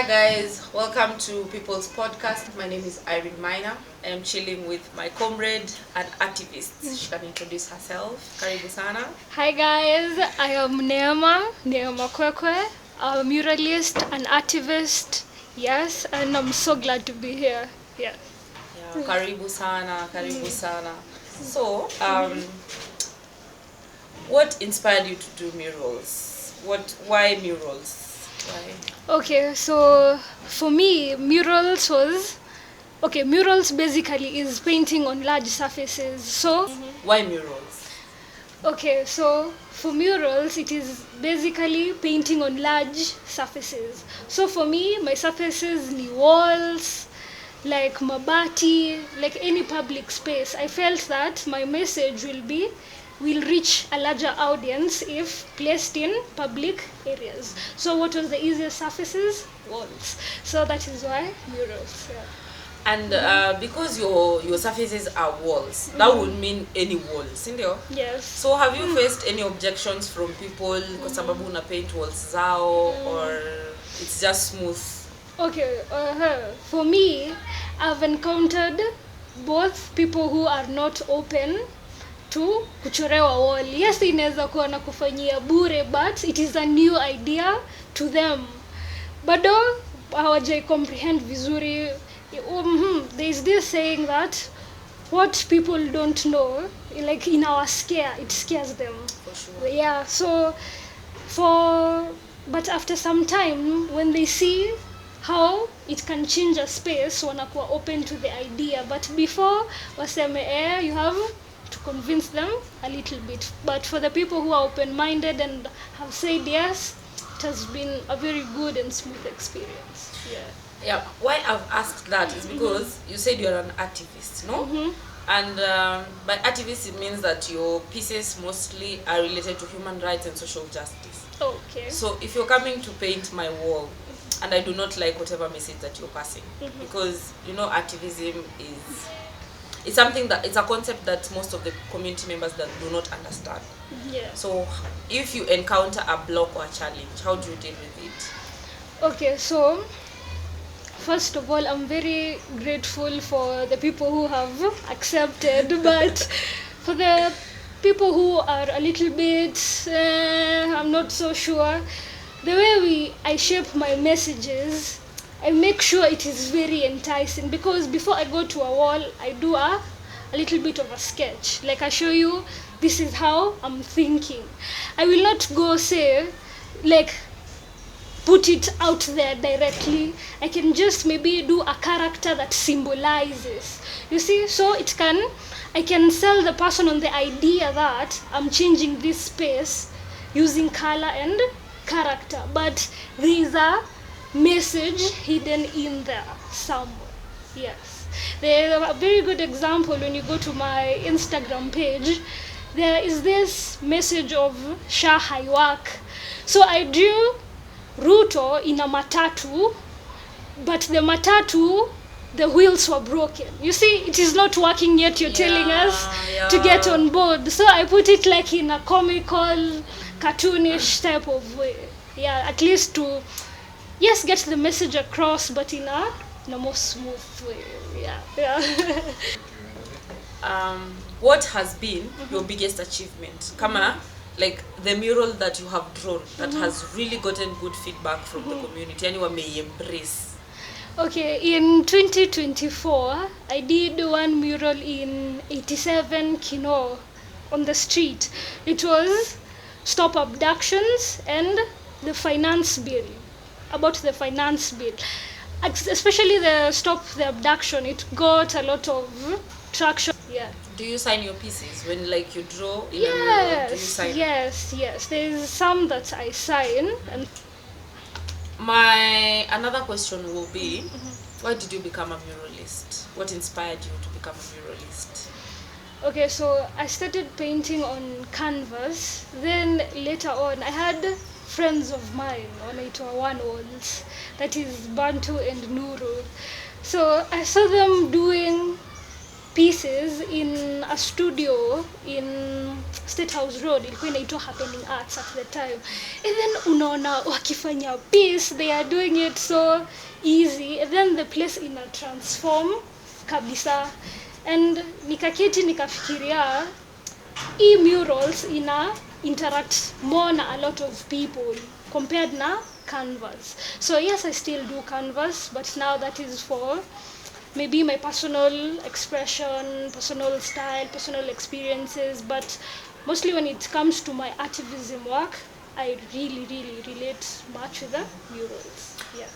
Hi guys, welcome to People's Podcast. My name is Irene Minor. I am chilling with my comrade and activist. She can introduce herself. Karibu sana. Hi guys, I am Neema Kwekwe. I'm a muralist, an activist, yes, and I'm so glad to be here. Yeah. Yeah, karibu sana, karibu sana. So, what inspired you to do murals? Why murals? Why? Okay, so for me, murals basically is painting on large surfaces. So, Why murals? okay, so for murals, it is basically painting on large surfaces. So for me, my surfaces ni walls, like mabati, like any public space. I felt that my message will reach a larger audience if placed in public areas. So what was the easiest surfaces? Walls. So that is why murals. Yeah. And because your surfaces are walls, that would mean any walls, ndio? Yes. So have you faced any objections from people kwa sababu una paint walls zao or it's just smooth? Okay, for me, I've encountered both people who are not open to kuchorewa wall. Yes, inaweza kuwa na kufanyia bure, but it is a new idea to them. Bado hawajai comprehend vizuri. There is this saying that what people don't know, like in our scare, it scares them. For sure. Yeah, so but after some time, when they see how it can change a space, wanakuwa open to the idea. But before waseme, you have to convince them a little bit. But for the people who are open-minded and have said yes, it has been a very good and smooth experience. Yeah. Yeah, why I've asked that is because you said you're an activist, no? And by activist it means that your pieces mostly are related to human rights and social justice. Okay. So if you're coming to paint my wall and I do not like whatever message that you're passing, because activism it's something that it's a concept that most of the community members that do not understand. Yeah. So if you encounter a block or a challenge, how do you deal with it? Okay, so first of all, I'm very grateful for the people who have accepted, but for the people who are a little bit, I'm not so sure, the way I shape my messages, I make sure it is very enticing, because before I go to a wall, I do a little bit of a sketch. Like I show you, this is how I'm thinking. I will not go say, like, put it out there directly. I can just maybe do a character that symbolizes. You see, so I can sell the person on the idea that I'm changing this space using color and character. But there is a message hidden in there somewhere. Yes. There is a very good example when you go to my Instagram page. There is this message of Shah Haiwak. So I drew Ruto in a matatu, but the matatu, the wheels were broken. You see, it is not working yet, you're telling us to get on board. So I put it like in a comical, cartoonish type of way. Yeah, at least to, yes, get the message across, but in a more smooth way. Yeah. What has been your biggest achievement? Kama, like the mural that you have drawn that has really gotten good feedback from the community, anyone may embrace. Okay, in 2024, I did one mural in 87 Kino on the street. It was Stop Abductions and the finance bill, about the finance bill. Especially the Stop the Abduction, it got a lot of traction. Yeah. Do you sign your pieces when like you draw in a mural? Do you sign? Yes. There's some that I sign. And my another question will be, why did you become a muralist? What inspired you to become a muralist? Okay, so I started painting on canvas. Then later on, I had friends of mine on Itoa One Walls, that is Bantu and Nuru. So I saw them doing pieces in a studio in State House Road ilikuwa inaitwa Happening Arts at the time. And then unaona wakifanya piece, they are doing it so easy. And then the place ina transform kabisa. And nikaketi nikafikiria murals ina interact more na a lot of people compared na canvas. So yes, I still do canvas, but now that is for maybe my personal expression, personal style, personal experiences. But mostly when it comes to my activism work, I really relate much with the murals. Yeah.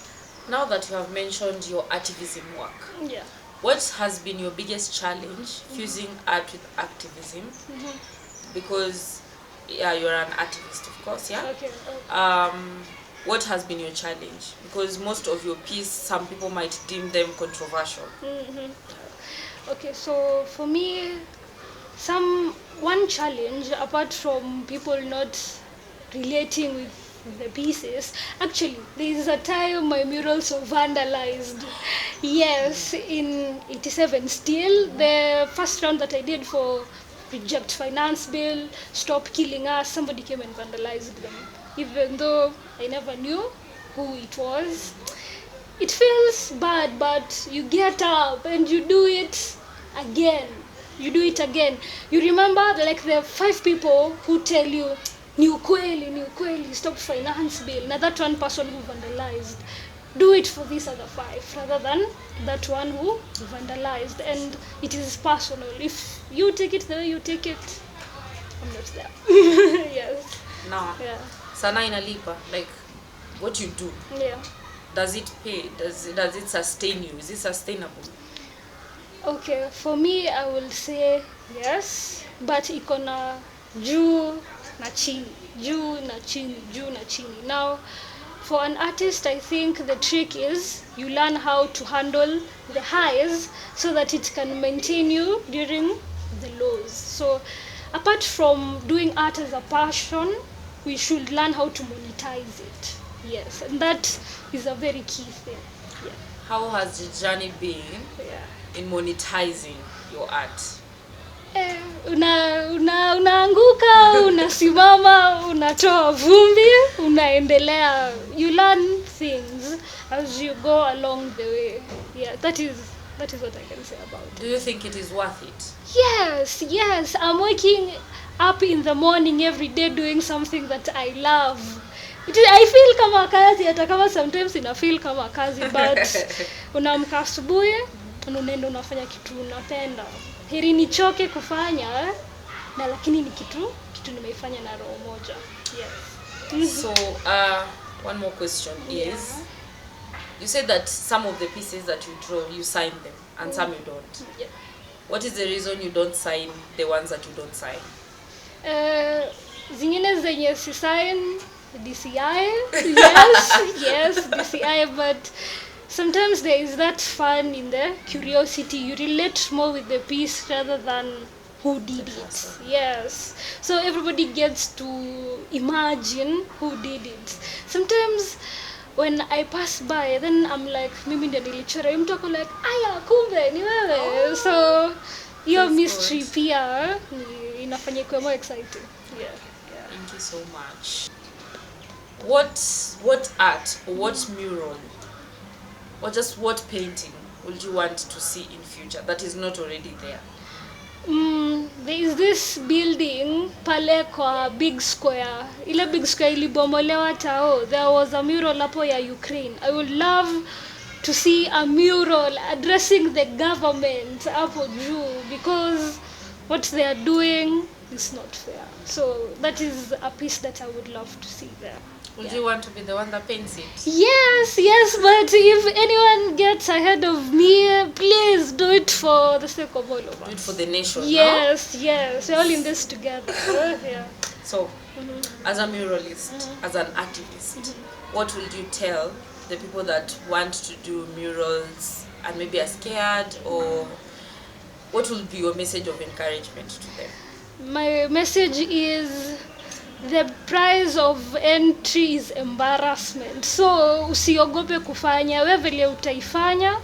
Now that you have mentioned your activism work, Yeah. what has been your biggest challenge fusing art with activism? Because you're an activist, of course, yeah? Okay. What has been your challenge? Because most of your piece, some people might deem them controversial. Okay, so for me, one challenge, apart from people not relating with the pieces, actually, there is a time my murals were vandalized. Yes, in 87 still. The first round that I did for Reject Finance Bill, Stop Killing Us, somebody came and vandalized them. Even though I never knew who it was. It feels bad, but you get up and you do it again. You remember like the 5 people who tell you, ni ukweli, stop finance bill. Now that one person who vandalized, do it for these other 5 rather than that one who vandalized. And it is personal. If you take it the way you take it, I'm not there. Yes. Now, Yeah. sana inalipa, like what you do. Yeah. Does it pay? Does it sustain you? Is it sustainable? Okay, for me I will say yes, but iko na juu na chini. Now, for an artist, I think the trick is you learn how to handle the highs so that it can maintain you during the lows. So, apart from doing art as a passion, we should learn how to monetize it. Yes, and that is a very key thing. Yeah. How has the journey been in monetizing your art? Unaanguka, unasimama, unatoa vumbi, unaendelea. You learn things as you go along the way. Yeah, that is what I can say about it. Do you think it is worth it? Yes. I'm waking up in the morning every day doing something that I love. I feel kama kazi, hata kama sometimes ina feel kama kazi, but unaamka asubuhi, unaenda unafanya kitu unapenda. Heri nichoke kufanya, na lakini ni kitu nimeifanya na roho moja. Yes. So, one more question is, you said that some of the pieces that you draw, you sign them, and some you don't. Yeah. What is the reason you don't sign the ones that you don't sign? Zingine zenye si sign, DCI. Yes, DCI, but sometimes there is that fun in the curiosity. You relate more with the piece rather than who did it. Yes. So everybody gets to imagine who did it. Sometimes when I pass by, then I'm like, mimi ndio nilichora. Mtu ako like, aya, kumbe ni wewe. So your mystery pia inafanya kuwa more exciting. Yeah. Thank you so much. What art or what mural or just what painting would you want to see in future that is not already there? There is this building pale kwa big square. Ile big square ilibomolewa tao. There was a mural hapo ya Ukraine. I would love to see a mural addressing the government hapo juu, because what they are doing is not fair. So that is a piece that I would love to see there. Would you want to be the one that paints it? Yes, but if anyone gets ahead of me, please do it for the sake of all of us. Do it for the nation. Yes, we're all in this together. Yeah. So, as a muralist, as an activist, what would you tell the people that want to do murals and maybe are scared, or what will be your message of encouragement to them? My message is, the price of entry is embarrassment. So usiogope kufanya, wewe vile utaifanya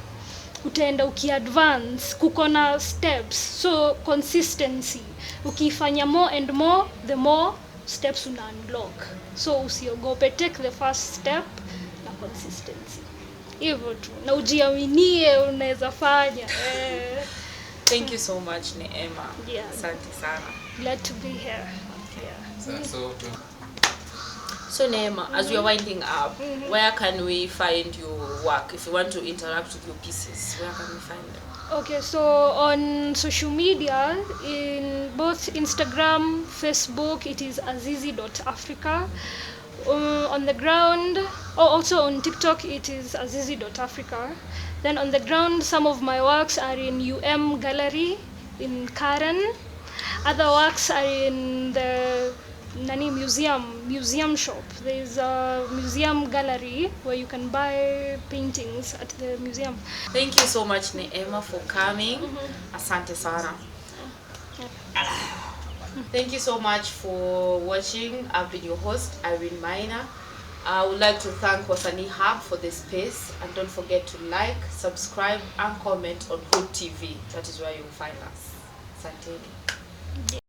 utaenda ukiadvance, kuko na steps, so consistency, ukifanya more and more, the more steps una unlock, so usiogope, take the first step na consistency, hivyo tu, na ujiaminie unaweza fanya. Thank you so much, Neema. Yeah. Asante sana. Glad to be here. Yeah. So Neema, as we are winding up, where can we find your work? If you want to interact with your pieces, where can we find them? Okay, so on social media, in both Instagram, Facebook, it is azizi.africa. On the ground, also on TikTok, it is azizi.africa. Then on the ground, some of my works are in Gallery in Karen. Other works are in the museum shop. There's a museum gallery where you can buy paintings at the museum. Thank you so much, Neema, for coming. Asante sana. Thank you so much for watching. I've been your host, Irene Maina. I would like to thank Wasanii Hub for the space, and don't forget to like, subscribe and comment on Hood TV. That is where you'll find us. Asante. Yeah.